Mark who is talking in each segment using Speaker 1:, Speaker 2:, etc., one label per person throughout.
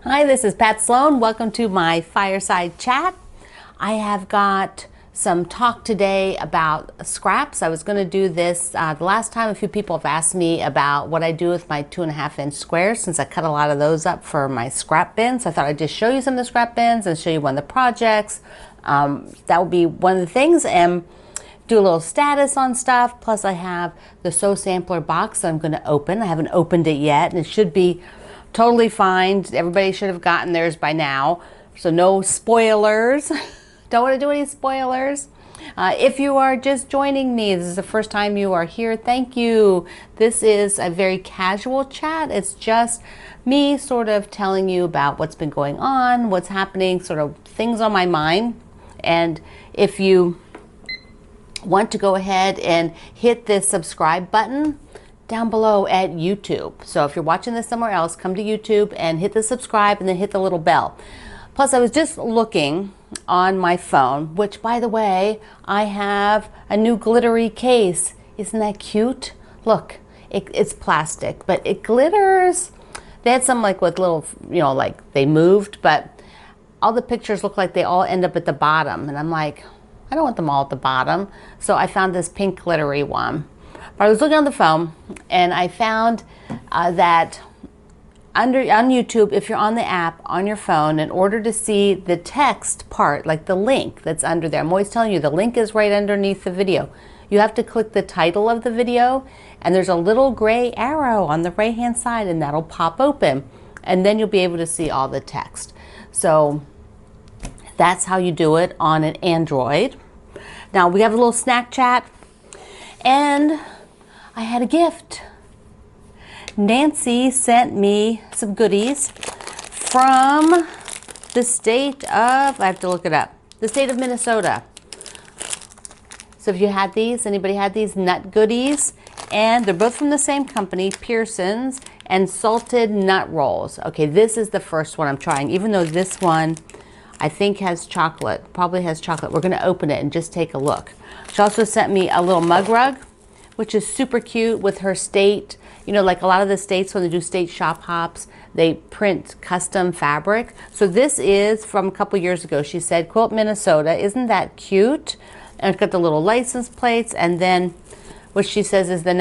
Speaker 1: Hi, this is Pat Sloan. Welcome to my Fireside chat. I have got some talk today about scraps. I was going to do this the last time. A few people have asked me about what I do with my 2.5-inch squares, since I cut a lot of those up for my scrap bins. So I thought I'd just show you some of the scrap bins and show you one of the projects. That will be one of the things, and do a little status on stuff. Plus I have the Sew Sampler box that I'm going to open. I haven't opened it yet, and it should be totally fine. Everybody should have gotten theirs by now. So no spoilers. Don't want to do any spoilers. If you are just joining me, this is the first time you are here, thank you. This is a very casual chat. It's just me sort of telling you about what's been going on, what's happening, sort of things on my mind. And if you want to go ahead and hit this subscribe button down below at YouTube. So if you're watching this somewhere else, come to YouTube and hit the subscribe and then hit the little bell. Plus, I was just looking on my phone, which, by the way, I have a new glittery case. Isn't that cute? Look, it's plastic, but it glitters. They had some like with little, like they moved, but all the pictures look like they all end up at the bottom. And I'm like, I don't want them all at the bottom. So I found this pink glittery one. But I was looking on the phone and I found that on YouTube, if you're on the app on your phone, in order to see the text part, like the link that's under there, I'm always telling you the link is right underneath the video. You have to click the title of the video, and there's a little gray arrow on the right hand side, and that'll pop open, and then you'll be able to see all the text. So that's how you do it on an Android. Now we have a little snack chat, and I had a gift. Nancy sent me some goodies from the state of, I have to look it up, the state of Minnesota. So if you had these, anybody had these nut goodies? And they're both from the same company, Pearson's, and salted nut rolls. Okay, this is the first one I'm trying, even though this one I think has chocolate, probably has chocolate. We're gonna open it and just take a look. She also sent me a little mug rug, which is super cute with her state. Like a lot of the states, when they do state shop hops, they print custom fabric. So this is from a couple years ago. She said, Quilt, Minnesota. Isn't that cute? And it's got the little license plates. And then what she says is the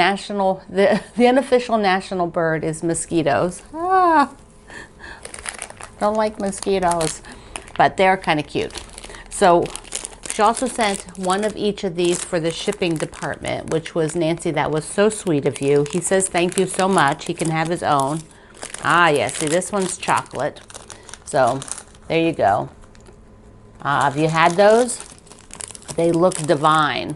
Speaker 1: unofficial national bird is mosquitoes. Ah, don't like mosquitoes, but they're kind of cute. So she also sent one of each of these for the shipping department, which was Nancy. That was so sweet of you. He says thank you so much. He can have his own. Ah, yes. See, this one's chocolate. So there you go. Have you had those? They look divine.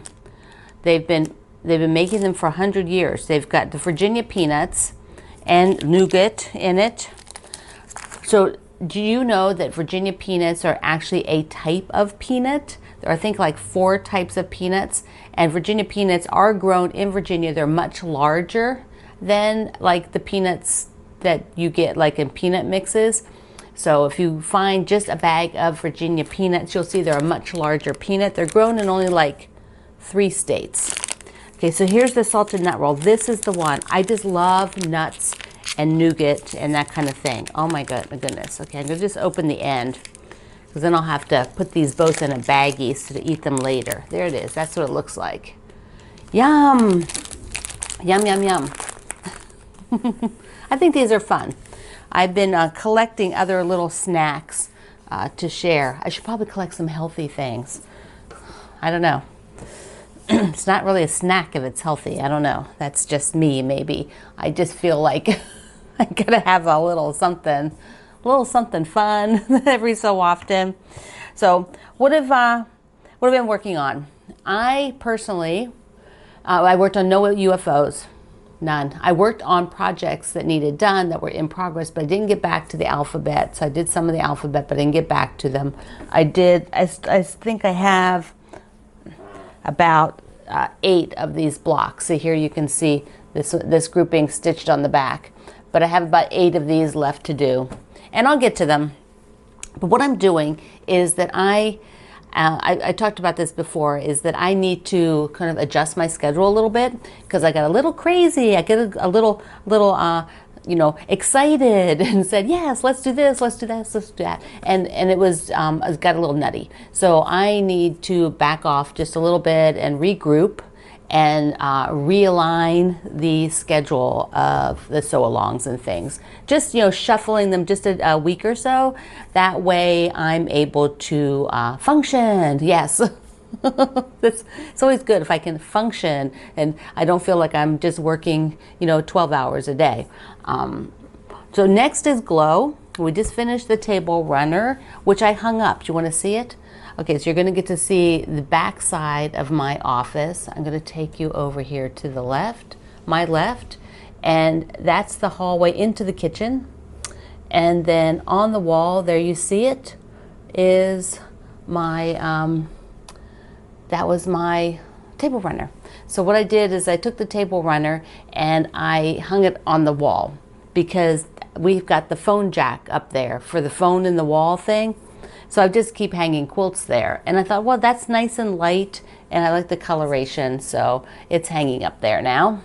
Speaker 1: They've been making them for 100 years. They've got the Virginia peanuts and nougat in it. So do you know that Virginia peanuts are actually a type of peanut? There are, I think, like 4 types of peanuts, and Virginia peanuts are grown in Virginia. They're much larger than like the peanuts that you get like in peanut mixes. So if you find just a bag of Virginia peanuts, you'll see they're a much larger peanut. They're grown in only like 3 states. Okay, so here's the salted nut roll. This is the one. I just love nuts and nougat and that kind of thing. Oh my goodness. Okay, I'm gonna just open the end, because then I'll have to put these both in a baggie so to eat them later. There it is. That's what it looks like. Yum. Yum, yum, yum. I think these are fun. I've been collecting other little snacks to share. I should probably collect some healthy things. I don't know. It's not really a snack if it's healthy. I don't know. That's just me, maybe. I just feel like I gotta have a little something fun every so often. So what have I been working on? I personally, I worked on no UFOs, none. I worked on projects that needed done, that were in progress, but I didn't get back to the alphabet. So I did some of the alphabet, but I didn't get back to them. I think I have about 8 of these blocks. So here you can see this grouping stitched on the back, but I have about 8 of these left to do. And I'll get to them. But what I'm doing is that I talked about this before, is that I need to kind of adjust my schedule a little bit, because I got a little crazy. I get a little you know, excited and said, yes, let's do this, let's do this, let's do that. And it was, it got a little nutty. So I need to back off just a little bit and regroup and realign the schedule of the sew-alongs and things. Just, you know, shuffling them just a week or so. That way I'm able to function, yes. It's always good if I can function and I don't feel like I'm just working, you know, 12 hours a day. So next is glow. We just finished the table runner, which I hung up. Do you want to see it? Okay, so you're going to get to see the back side of my office. I'm going to take you over here to the left, my left, and that's the hallway into the kitchen. And then on the wall, there you see it, is my, that was my table runner. So what I did is I took the table runner and I hung it on the wall because we've got the phone jack up there for the phone in the wall thing. So I just keep hanging quilts there. And I thought, well, that's nice and light and I like the coloration, so it's hanging up there now.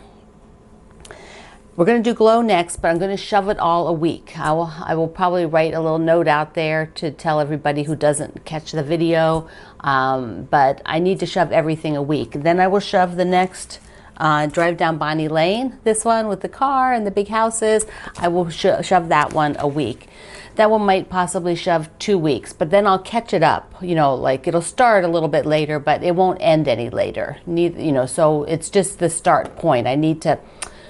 Speaker 1: We're going to do glow next, but I'm going to shove it all a week. I will probably write a little note out there to tell everybody who doesn't catch the video, but I need to shove everything a week. Then I will shove the next Drive Down Bonnie Lane, this one with the car and the big houses. I will shove that one a week. That one might possibly shove 2 weeks, but then I'll catch it up. You know, like it'll start a little bit later, but it won't end any later. You know, so it's just the start point. I need to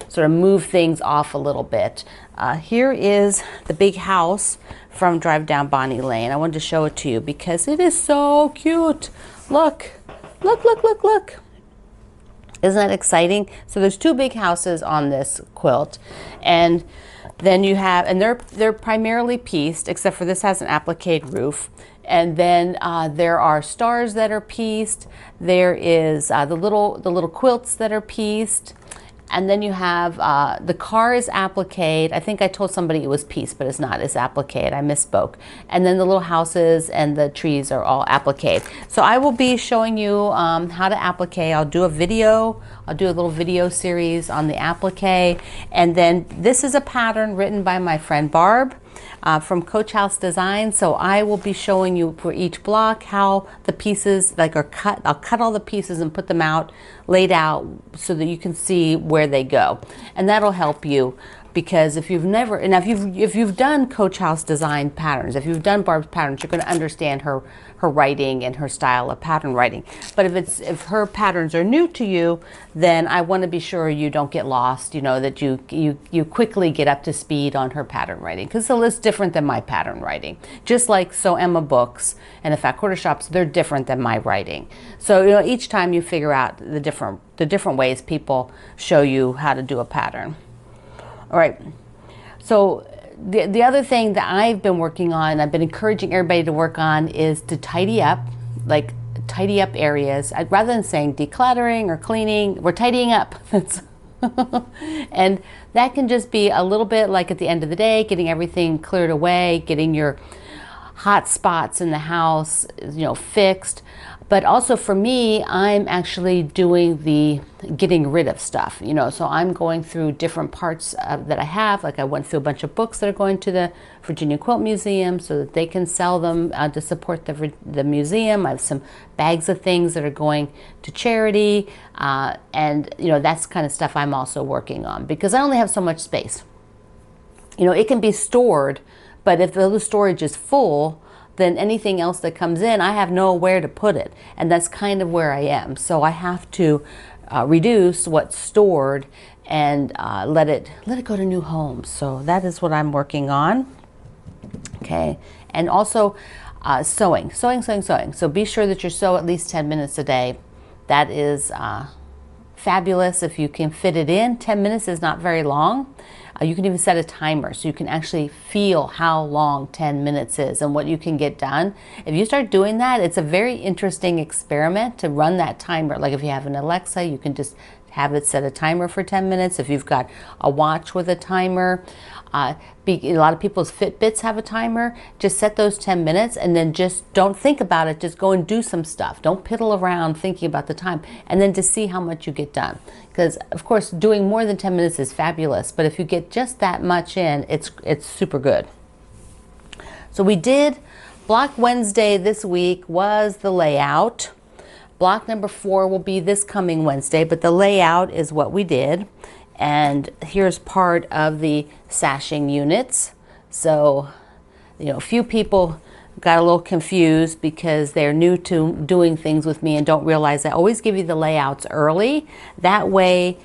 Speaker 1: sort of move things off a little bit. Here is the big house from Drive Down Bonnie Lane. I wanted to show it to you because it is so cute. Look, look, look, look, look. Isn't that exciting? So there's 2 big houses on this quilt, and then you have, and they're primarily pieced, except for this has an applique roof. And then there are stars that are pieced. There is the little quilts that are pieced. And then you have the car is appliqued. I think I told somebody it was pieced, but it's not. It's appliqued. I misspoke. And then the little houses and the trees are all appliqued. So I will be showing you how to applique. I'll do a video. I'll do a little video series on the applique. And then this is a pattern written by my friend Barb from Coach House Design. So I will be showing you for each block how the pieces like are cut. I'll cut all the pieces and put them out, laid out, so that you can see where they go. And that'll help you, because if you've never, and if you've done Coach House Design patterns, if you've done Barb's patterns, you're going to understand her writing and her style of pattern writing. But if her patterns are new to you, then I want to be sure you don't get lost, you know, that you quickly get up to speed on her pattern writing, because it's different than my pattern writing. Just like Sew Emma books and the Fat Quarter Shops, they're different than my writing. So, you know, each time you figure out the different ways people show you how to do a pattern. All right, so the other thing that I've been working on, I've been encouraging everybody to work on, is to tidy up, like tidy up areas. Rather than saying decluttering or cleaning, we're tidying up. And that can just be a little bit like at the end of the day, getting everything cleared away, getting your hot spots in the house, you know, fixed. But also for me, I'm actually doing the getting rid of stuff, you know, so I'm going through different parts that I have. Like I went through a bunch of books that are going to the Virginia Quilt Museum so that they can sell them to support the museum. I have some bags of things that are going to charity. And, you know, that's kind of stuff I'm also working on, because I only have so much space. You know, it can be stored, but if the storage is full, then anything else that comes in, I have nowhere to put it. And that's kind of where I am. So I have to reduce what's stored and let it go to new homes. So that is what I'm working on. Okay, and also sewing. So be sure that you sew at least 10 minutes a day. That is fabulous if you can fit it in. 10 minutes is not very long. You can even set a timer so you can actually feel how long 10 minutes is and what you can get done. If you start doing that, it's a very interesting experiment to run that timer. Like if you have an Alexa, you can just have it set a timer for 10 minutes. If you've got a watch with a timer, a lot of people's Fitbits have a timer. Just set those 10 minutes and then just don't think about it. Just go and do some stuff. Don't piddle around thinking about the time, and then to see how much you get done. Because of course, doing more than 10 minutes is fabulous, but if you get just that much in, it's super good. So we did Block Wednesday this week was the layout. Block number 4 will be this coming Wednesday, but the layout is what we did. And here's part of the sashing units. So, a few people got a little confused because they're new to doing things with me and don't realize I always give you the layouts early. That way,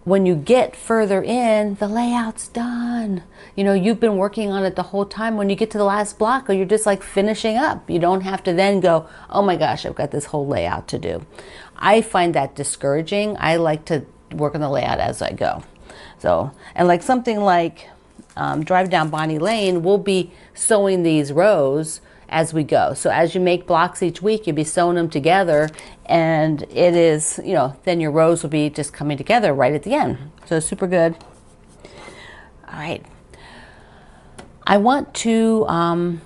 Speaker 1: when you get further in, the layout's done. You've been working on it the whole time. When you get to the last block, or you're just like finishing up, you don't have to then go, oh my gosh, I've got this whole layout to do. I find that discouraging. I like to work on the layout as I go. So, and like something like Drive Down Bonnie Lane, we'll be sewing these rows as we go. So as you make blocks each week, you'll be sewing them together, and it is, then your rows will be just coming together right at the end. So super good. All right. I want to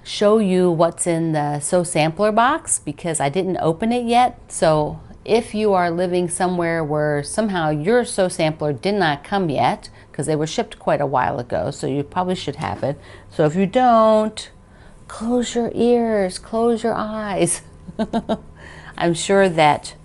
Speaker 1: show you what's in the Sew Sampler box because I didn't open it yet. So if you are living somewhere where somehow your Sew Sampler did not come yet, because they were shipped quite a while ago, so you probably should have it. So if you don't, close your ears, close your eyes. I'm sure that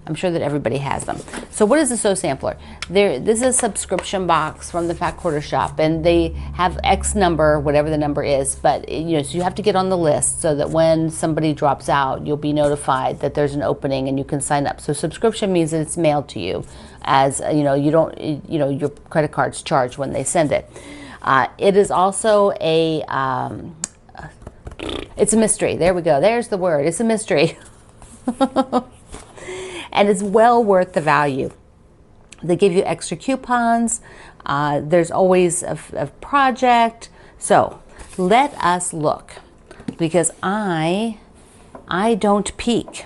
Speaker 1: everybody has them. So what is the Sew Sampler? This is a subscription box from the Fat Quarter Shop, and they have X number, whatever the number is, but so you have to get on the list so that when somebody drops out, you'll be notified that there's an opening and you can sign up. So subscription means that it's mailed to you, as you don't, your credit card's charged when they send it. It is also it's a mystery. There we go. There's the word. It's a mystery. And it's well worth the value. They give you extra coupons. There's always a project. So let us look, because I don't peek.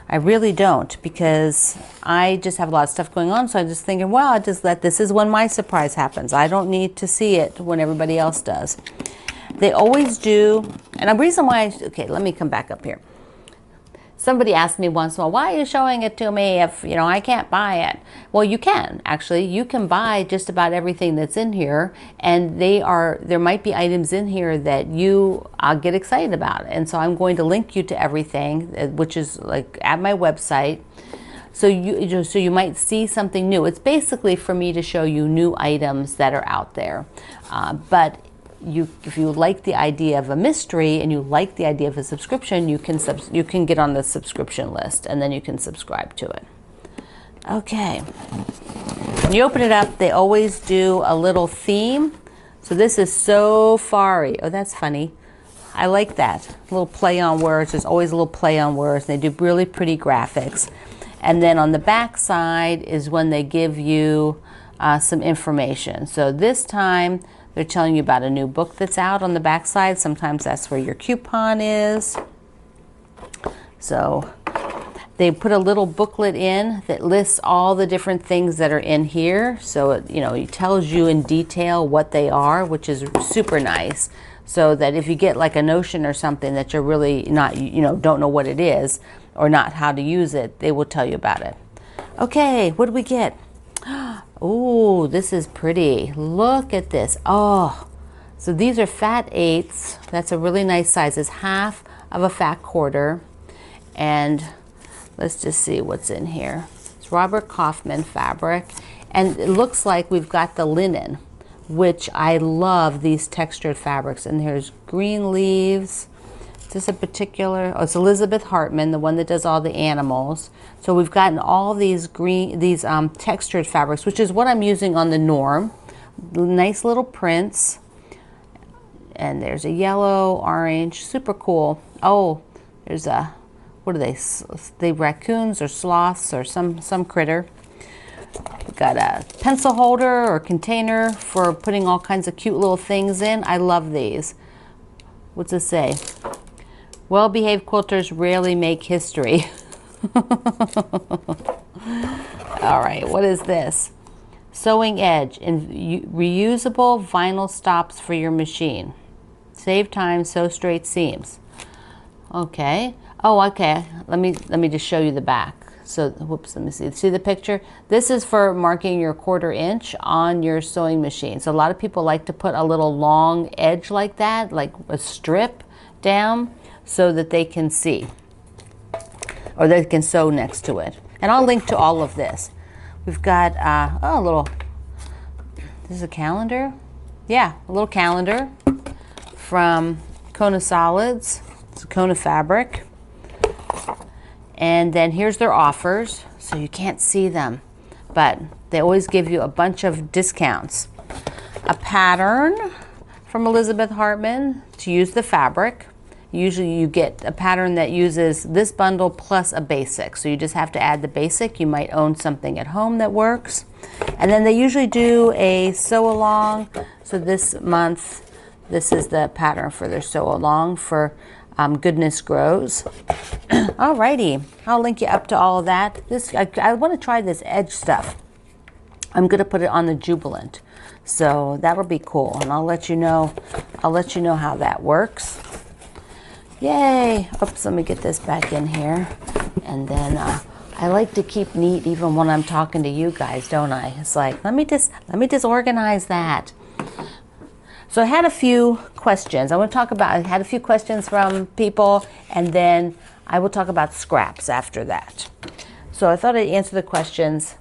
Speaker 1: I really don't, because I just have a lot of stuff going on. So I'm just thinking, well, I just this is when my surprise happens. I don't need to see it when everybody else does. They always do. And the reason why, okay, let me come back up here. Somebody asked me once, well, why are you showing it to me if, I can't buy it? Well, you can, actually. You can buy just about everything that's in here, and there might be items in here that you get excited about. And so I'm going to link you to everything, which is like at my website. So you might see something new. It's basically for me to show you new items that are out there. But if you like the idea of a mystery and you like the idea of a subscription, you can get on the subscription list, and then you can subscribe to it. Okay. When you open it up, they always do a little theme. So this is Sofari. Oh, that's funny. I like that. A little play on words. There's always a little play on words. They do really pretty graphics. And then on the back side is when they give you some information. So this time, they're telling you about a new book that's out on the back side. Sometimes that's where your coupon is. So they put a little booklet in that lists all the different things that are in here. So it tells you in detail what they are, which is super nice. So that if you get like a notion or something that you're really not, don't know what it is or not how to use it, they will tell you about it. Okay, what do we get? Oh, this is pretty. Look at this. Oh, so these are fat 8ths. That's a really nice size. It's half of a fat quarter. And let's just see what's in here. It's Robert Kaufman fabric. And it looks like we've got the linen, which I love these textured fabrics. And here's green leaves. This a particular, it's Elizabeth Hartman, the one that does all the animals. So we've gotten all these textured fabrics, which is what I'm using on the Norm. Nice little prints. And there's a yellow, orange, super cool. Oh, there's a, what are they? They raccoons or sloths or some critter. We've got a pencil holder or container for putting all kinds of cute little things in. I love these. What's it say? Well-behaved quilters rarely make history. All right, what is this? Sewing edge and reusable vinyl stops for your machine. Save time, sew straight seams. Okay. Oh, okay. Let me just show you the back. So, whoops, let me see. See the picture? This is for marking your 1/4 inch on your sewing machine. So a lot of people like to put a little long edge like that, like a strip down, so that they can see, or they can sew next to it. And I'll link to all of this. We've got, oh, a little, this is a calendar? Yeah, a little calendar from Kona Solids. It's a Kona fabric. And then here's their offers. So you can't see them, but they always give you a bunch of discounts. A pattern from Elizabeth Hartman to use the fabric. Usually you get a pattern that uses this bundle plus a basic. So you just have to add the basic. You might own something at home that works. And then they usually do a sew along. So this month, this is the pattern for their sew along for Goodness Grows. Alrighty, I'll link you up to all of that. I want to try this edge stuff. I'm going to put it on the Jubilant. So that'll be cool. And I'll let you know how that works. Yay! Oops, let me get this back in here. And then I like to keep neat even when I'm talking to you guys, don't I? It's like, let me just organize that. So I had a few questions. I had a few questions from people, and then I will talk about scraps after that. So I thought I'd answer the questions.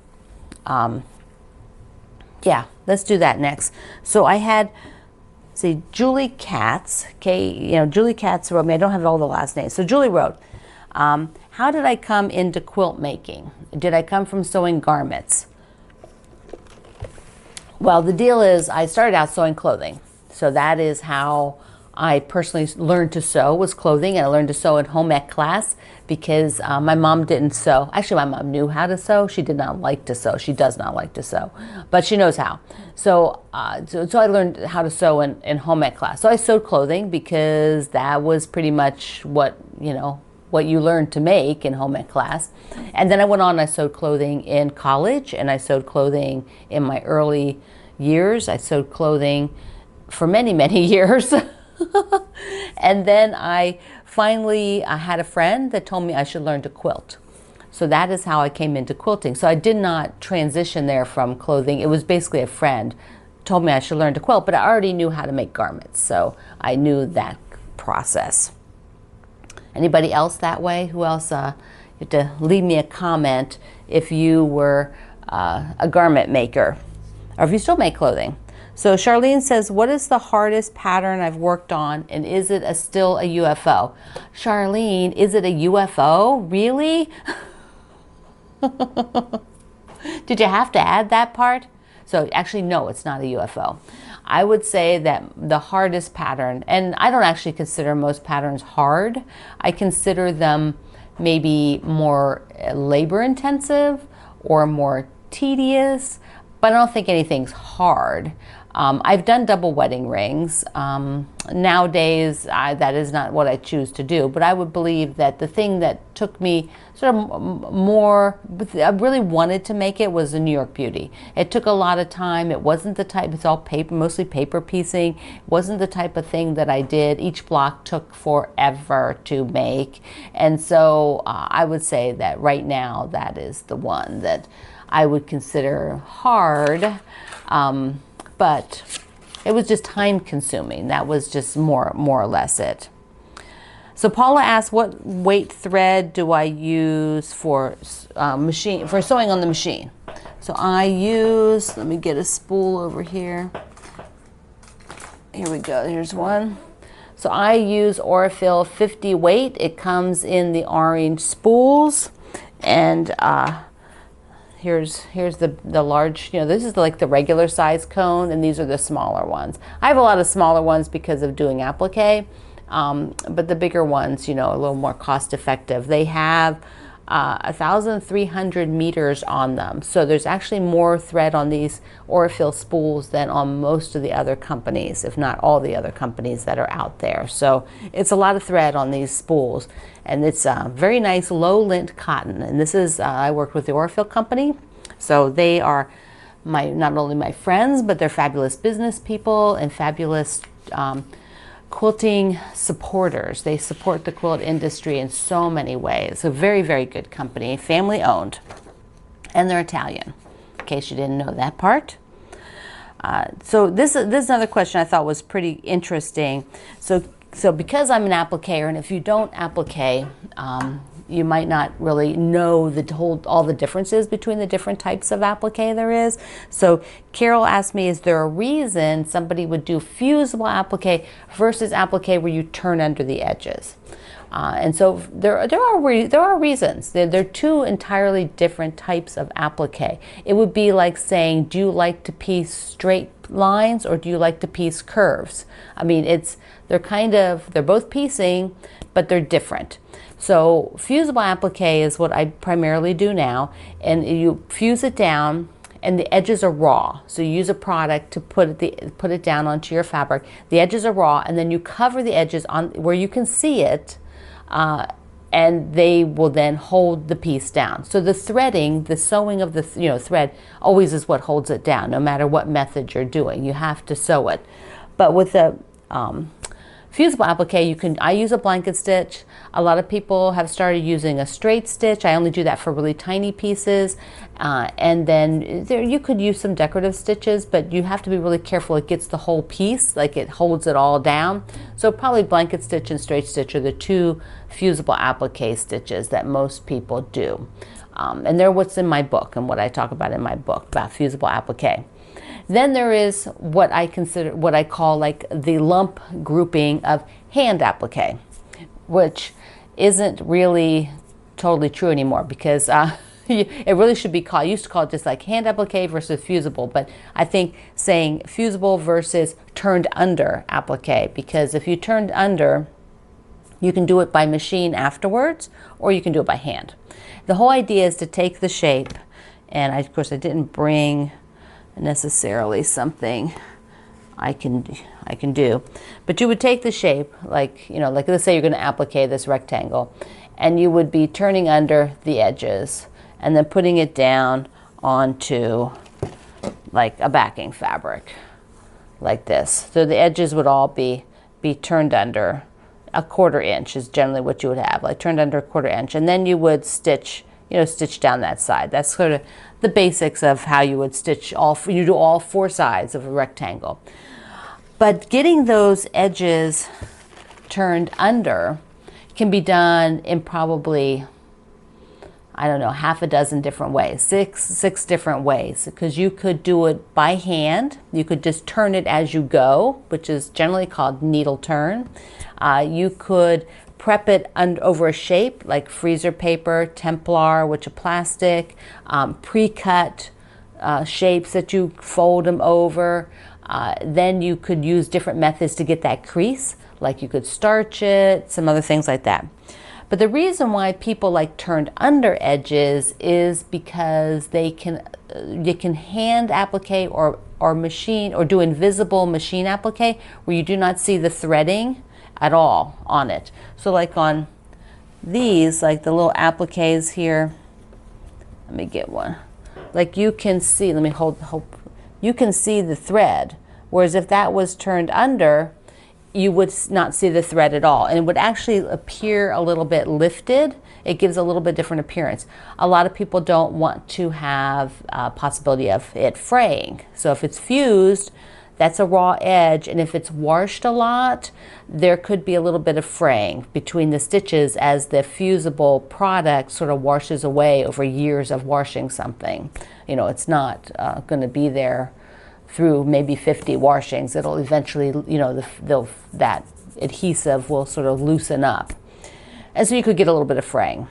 Speaker 1: Yeah, let's do that next. So I had, see, Julie Katz, Julie Katz wrote me, I don't have all the last names. So Julie wrote, how did I come into quilt making? Did I come from sewing garments? Well, the deal is I started out sewing clothing. So that is how I personally learned to sew, was clothing. And I learned to sew in home ec class because my mom didn't sew. Actually, my mom knew how to sew. She did not like to sew. She does not like to sew, but she knows how. So so I learned how to sew in home ec class. So I sewed clothing because that was pretty much what you learned to make in home ec class. And then I went on and I sewed clothing in college, and I sewed clothing in my early years. I sewed clothing for many, many years. And then I finally had a friend that told me I should learn to quilt. So that is how I came into quilting. So I did not transition there from clothing. It was basically a friend told me I should learn to quilt, but I already knew how to make garments. So I knew that process. Anybody else that way? Who else? You have to leave me a comment if you were a garment maker, or if you still make clothing. So Charlene says, what is the hardest pattern I've worked on, and is it still a UFO? Charlene, is it a UFO? Really? Did you have to add that part? So actually, no, it's not a UFO. I would say that the hardest pattern, and I don't actually consider most patterns hard. I consider them maybe more labor intensive or more tedious, but I don't think anything's hard. I've done double wedding rings. Nowadays, that is not what I choose to do, but I would believe that the thing that took me sort of more, I really wanted to make it, was the New York Beauty. It took a lot of time. It wasn't the type, it's all paper, mostly paper piecing. It wasn't the type of thing that I did. Each block took forever to make. And so I would say that right now, that is the one that I would consider hard. But it was just time consuming. That was just more or less it. So Paula asked, what weight thread do I use for sewing on the machine? So I use, let me get a spool over here. Here we go, here's one. So I use Aurifil 50 weight. It comes in the orange spools, and here's the large, this is like the regular size cone, and these are the smaller ones. I have a lot of smaller ones because of doing applique, but the bigger ones, a little more cost effective. They have 1,300 meters on them. So there's actually more thread on these Aurifil spools than on most of the other companies, if not all the other companies that are out there. So it's a lot of thread on these spools, and it's very nice low lint cotton. And this is, I worked with the Aurifil company, So they are not only my friends, but they're fabulous business people and fabulous quilting supporters. They support the quilt industry in so many ways. A very, very good company, family owned, and they're Italian, in case you didn't know that part. So this is another question I thought was pretty interesting. So because I'm an appliquer, and if you don't applique, you might not really know all the differences between the different types of applique there is. So Carol asked me, is there a reason somebody would do fusible applique versus applique where you turn under the edges? And so there are reasons. They're two entirely different types of applique. It would be like saying, do you like to piece straight lines or do you like to piece curves? I mean, they're both piecing, but they're different. So fusible applique is what I primarily do now, and you fuse it down and the edges are raw. So you use a product to put it down onto your fabric. The edges are raw, and then you cover the edges on where you can see it, and they will then hold the piece down. So the threading, the sewing of the thread always is what holds it down, no matter what method you're doing. You have to sew it. But with the fusible applique, I use a blanket stitch. A lot of people have started using a straight stitch. I only do that for really tiny pieces. And then you could use some decorative stitches, but you have to be really careful it gets the whole piece, like it holds it all down. So probably blanket stitch and straight stitch are the two fusible applique stitches that most people do. And they're what's in my book and what I talk about in my book about fusible applique. Then there is what I call like the lump grouping of hand applique, which isn't really totally true anymore, because it really should be called, I used to call it just like hand applique versus fusible, but I think saying fusible versus turned under applique, because if you turned under, you can do it by machine afterwards, or you can do it by hand. The whole idea is to take the shape, and of course I didn't bring necessarily something I can do, but you would take the shape, like let's say you're going to applique this rectangle, and you would be turning under the edges and then putting it down onto like a backing fabric like this. So the edges would all be turned under a 1/4 inch is generally what you would have, like turned under a 1/4 inch, and then you would stitch down that side. That's sort of the basics of how you would stitch you do all 4 sides of a rectangle. But getting those edges turned under can be done in probably, I don't know, 6 different ways, 6 different ways, because you could do it by hand. You could just turn it as you go, which is generally called needle turn. You could prep it over a shape like freezer paper, Templar, which are plastic, pre-cut shapes that you fold them over. Then you could use different methods to get that crease, like you could starch it, some other things like that. But the reason why people like turned under edges is because you can hand applique or machine, or do invisible machine applique where you do not see the threading at all on it. So like on these, like the little appliques here, let me get one. Like you can see, let me you can see the thread. Whereas if that was turned under, you would not see the thread at all. And it would actually appear a little bit lifted. It gives a little bit different appearance. A lot of people don't want to have a possibility of it fraying. So if it's fused, that's a raw edge, and if it's washed a lot, there could be a little bit of fraying between the stitches as the fusible product sort of washes away over years of washing something. It's not going to be there through maybe 50 washings. It'll eventually, that adhesive will sort of loosen up. And so you could get a little bit of fraying.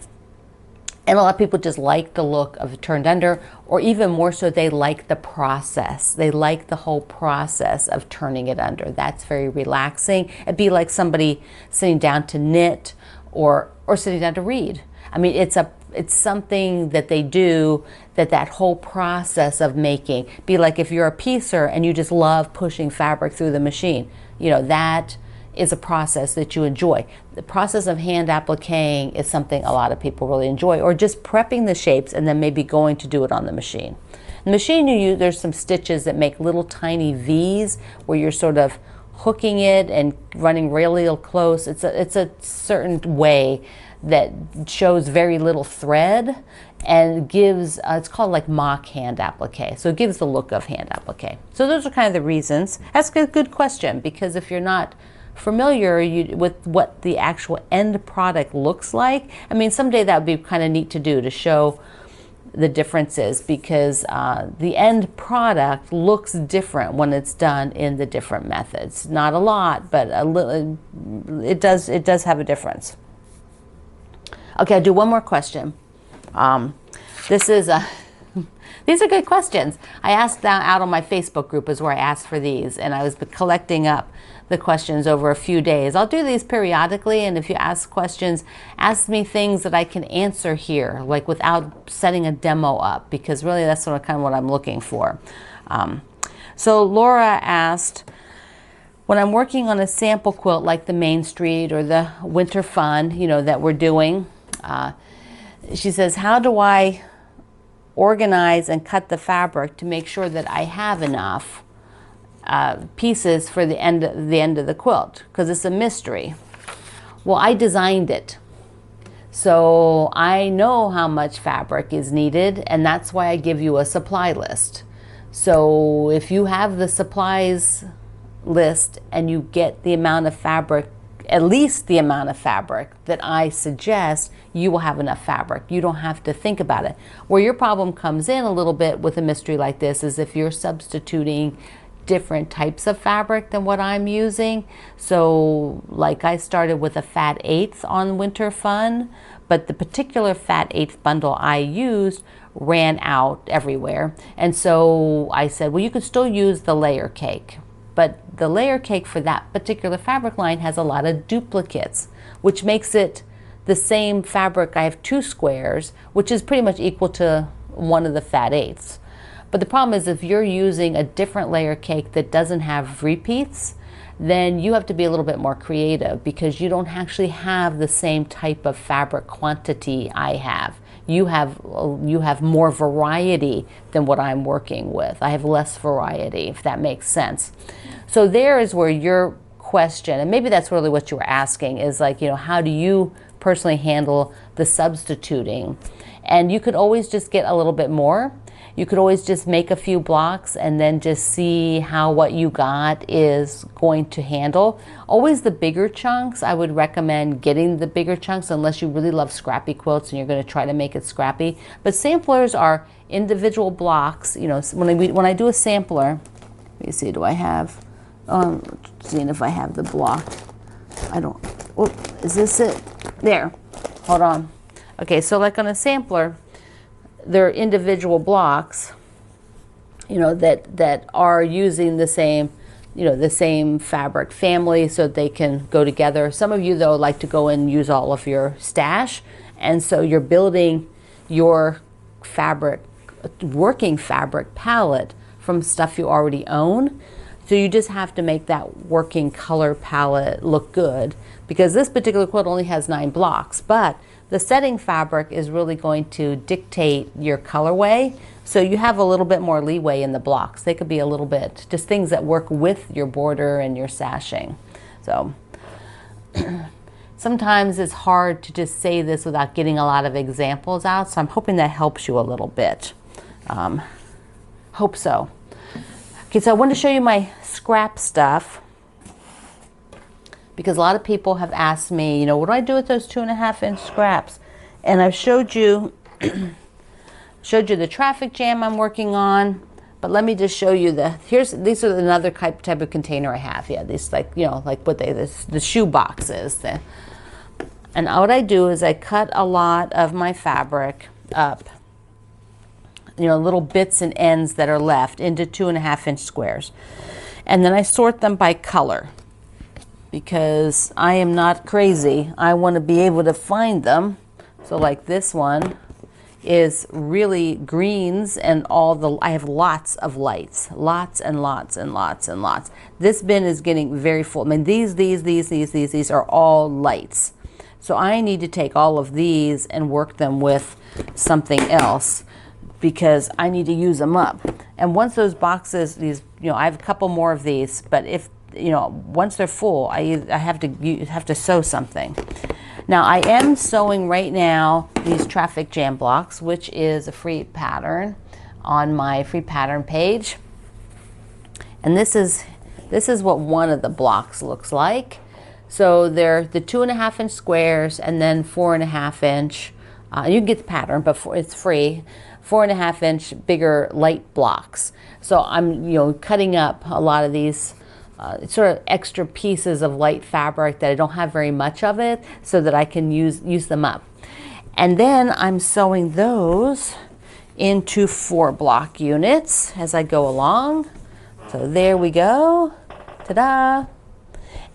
Speaker 1: And a lot of people just like the look of it turned under, or even more so, they like the process. They like the whole process of turning it under. That's very relaxing. It'd be like somebody sitting down to knit or sitting down to read. I mean, it's something that they do, that whole process of making. Be like if you're a piecer and you just love pushing fabric through the machine, that is a process that you enjoy. The process of hand appliquing is something a lot of people really enjoy, or just prepping the shapes and then maybe going to do it on the machine. The machine you use, there's some stitches that make little tiny V's where you're sort of hooking it and running really close. It's a certain way that shows very little thread and gives, it's called like mock hand applique. So it gives the look of hand applique. So those are kind of the reasons. That's a good question, because if you're not familiar with what the actual end product looks like, I mean, someday that would be kind of neat to do, to show the differences, because the end product looks different when it's done in the different methods. Not a lot, but a little, it does have a difference. Okay, I'll do one more question. This is these are good questions. I asked that out on my Facebook group, is where I asked for these, and I was collecting up the questions over a few days. I'll do these periodically, and if you ask questions, ask me things that I can answer here, like without setting a demo up, because really that's kind of what I'm looking for. So Laura asked, when I'm working on a sample quilt like the Main Street or the Winter Fun, you know, that we're doing, she says, how do I organize and cut the fabric to make sure that I have enough pieces for the end of the quilt, because it's a mystery? Well, I designed it, so I know how much fabric is needed, and that's why I give you a supply list. So if you have the supplies list and you get the amount of fabric, at least the amount of fabric that I suggest, you will have enough fabric. You don't have to think about it. Where your problem comes in a little bit with a mystery like this is if you're substituting different types of fabric than what I'm using. So like I started with a fat 1/8 on Winter Fun, but the particular fat 1/8 bundle I used ran out everywhere. And so I said, well, you could still use the layer cake. But the layer cake for that particular fabric line has a lot of duplicates, which makes it the same fabric. I have 2 squares, which is pretty much equal to one of the fat 1/8. But the problem is if you're using a different layer cake that doesn't have repeats, then you have to be a little bit more creative, because you don't actually have the same type of fabric quantity I have. You have more variety than what I'm working with. I have less variety, if that makes sense. So there is where your question, and maybe that's really what you were asking, is like, you know, how do you personally handle the substituting? And you could always just get a little bit more. You could always just make a few blocks and then just see how what you got is going to handle. Always the bigger chunks, I would recommend getting the bigger chunks unless you really love scrappy quilts and you're going to try to make it scrappy. But samplers are individual blocks. You know, when I do a sampler, let me see, do I have, seeing if I have the block. I don't, oh, is this it? There, hold on. Okay, so like on a sampler, they're individual blocks, you know, that are using the same, you know, the same fabric family, so they can go together. Some of you though like to go and use all of your stash, and so you're building your fabric, working fabric palette from stuff you already own. So you just have to make that working color palette look good, because this particular quilt only has 9 blocks, but the setting fabric is really going to dictate your colorway. So you have a little bit more leeway in the blocks. They could be a little bit, just things that work with your border and your sashing. So sometimes it's hard to just say this without getting a lot of examples out. So I'm hoping that helps you a little bit. Hope so. Okay, so I wanted to show you my scrap stuff, because a lot of people have asked me, you know, what do I do with those 2.5-inch scraps? And I've showed you the traffic jam I'm working on, but let me just show you these are another type of container I have. Yeah, these, like, you know, like what the shoe boxes. And what I do is I cut a lot of my fabric up, you know, little bits and ends that are left into 2.5-inch squares. And then I sort them by color, because I am not crazy. I want to be able to find them. So like this one is really greens and all the, I have lots of lights, lots and lots and lots and lots. This bin is getting very full. I mean, these are all lights. So I need to take all of these and work them with something else because I need to use them up. And once those boxes, these, you know, I have a couple more of these, but if, you know, once they're full, I have to sew something. Now I am sewing right now these traffic jam blocks, which is a free pattern on my free pattern page. And this is what one of the blocks looks like. So they're the 2.5 inch squares and then 4.5 inch. You can get the pattern, but it's free. 4.5 inch bigger light blocks. So I'm, you know, cutting up a lot of these sort of extra pieces of light fabric that I don't have very much of it, so that I can use them up. And then I'm sewing those into 4 block units as I go along. So there we go. Ta-da!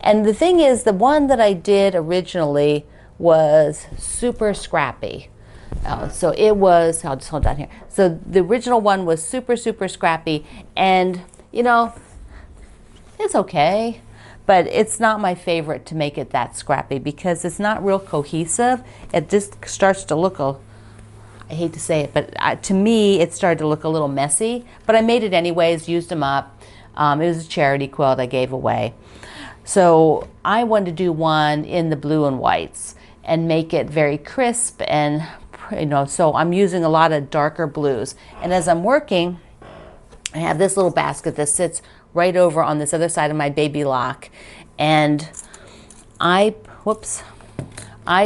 Speaker 1: And the thing is, the one that I did originally was super scrappy. So it was, I'll just hold down here. So the original one was super scrappy, and you know, it's okay, but it's not my favorite to make it that scrappy because it's not real cohesive. It just starts to look I hate to say it, but to me it started to look a little messy, but I made it anyways, used them up. It was a charity quilt I gave away. So I wanted to do one in the blue and whites and make it very crisp, and you know, so I'm using a lot of darker blues. And as I'm working, I have this little basket that sits right over on this other side of my baby lock, and I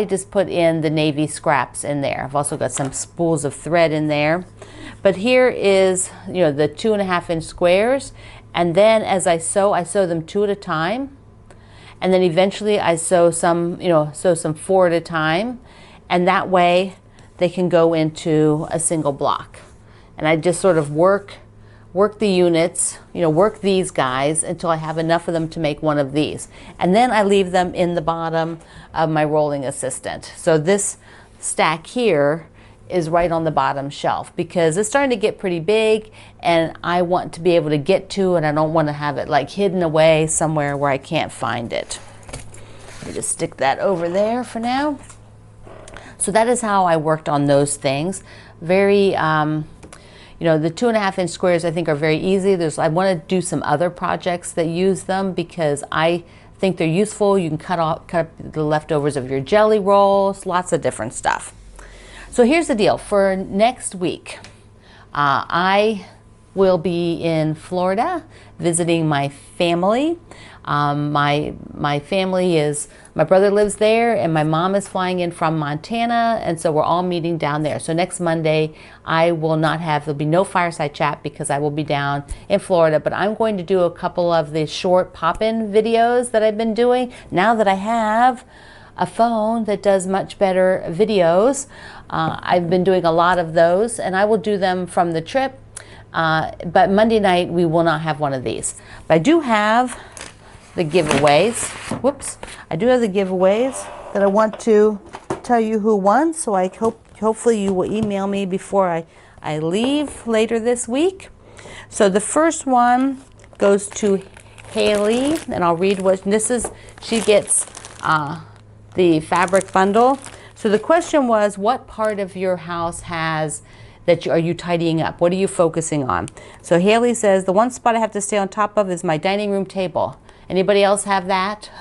Speaker 1: just put in the navy scraps in there. I've also got some spools of thread in there. But here is, you know, the 2.5 inch squares, and then as I sew them 2 at a time. And then eventually I sew some, you know, some 4 at a time, and that way they can go into a single block. And I just sort of work the units, you know, work these guys until I have enough of them to make one of these. And then I leave them in the bottom of my rolling assistant. So this stack here is right on the bottom shelf because it's starting to get pretty big and I want to be able to get to it. I don't want to have it like hidden away somewhere where I can't find it. Let me just stick that over there for now. So that is how I worked on those things. Very, you know, the 2.5 inch squares I think are very easy. I want to do some other projects that use them because I think they're useful. You can cut up the leftovers of your jelly rolls, lots of different stuff. So here's the deal. For next week, I will be in Florida visiting my family. My family is, my brother lives there and my mom is flying in from Montana, and so we're all meeting down there. So next Monday there'll be no Fireside Chat because I will be down in Florida, but I'm going to do a couple of the short pop-in videos that I've been doing now that I have a phone that does much better videos. I've been doing a lot of those and I will do them from the trip, but Monday night we will not have one of these. But I do have the giveaways. I do have the giveaways that I want to tell you who won, so I hopefully you will email me before I leave later this week. So the first one goes to Haley, and I'll read what this is. She gets the fabric bundle. So the question was, what part of your house are you tidying up? What are you focusing on? So Haley says, the one spot I have to stay on top of is my dining room table. Anybody else have that?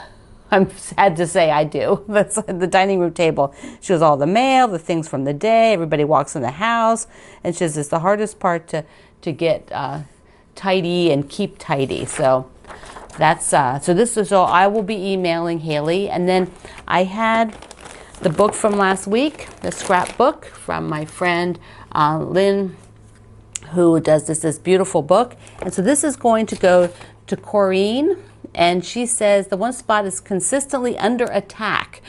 Speaker 1: I'm sad to say I do. That's the dining room table. She shows all the mail, the things from the day, everybody walks in the house, and she says it's the hardest part to get tidy and keep tidy. So that's so I will be emailing Haley. And then I had the book from last week, the scrapbook from my friend Lynn, who does this beautiful book. And so this is going to go to Corrine, and she says the one spot is consistently under attack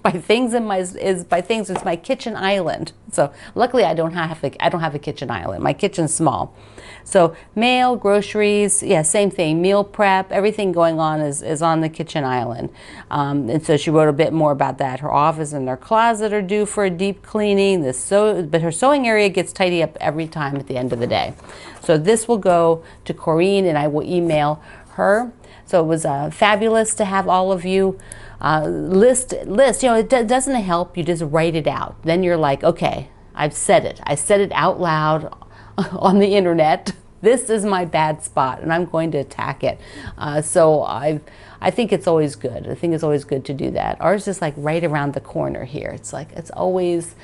Speaker 1: by things it's my kitchen island. So luckily I don't have a kitchen island. My kitchen's small. So mail, groceries, yeah, same thing. Meal prep, everything going on is on the kitchen island. And so she wrote a bit more about that. Her office and her closet are due for a deep cleaning. But her sewing area gets tidy up every time at the end of the day. So this will go to Corrine, and I will email her. So it was fabulous to have all of you list. You know, it doesn't help. You just write it out. Then you're like, okay, I've said it. I said it out loud on the internet. This is my bad spot, and I'm going to attack it. So I think it's always good. I think it's always good to do that. Ours is like right around the corner here. It's like it's always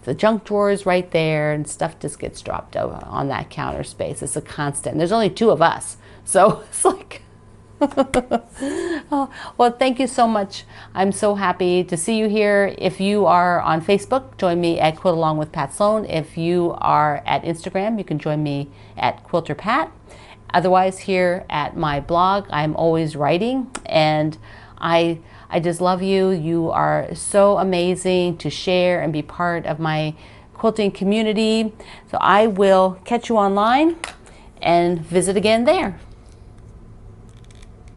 Speaker 1: the junk drawer is right there, and stuff just gets dropped over on that counter space. It's a constant. And there's only 2 of us, so it's like. Oh, well, thank you so much. I'm so happy to see you here. If you are on Facebook, join me at Quilt Along with Pat Sloan. If you are at Instagram, you can join me at Quilter Pat. Otherwise, here at my blog, I'm always writing, and I just love you. You are so amazing to share and be part of my quilting community. So I will catch you online and visit again there.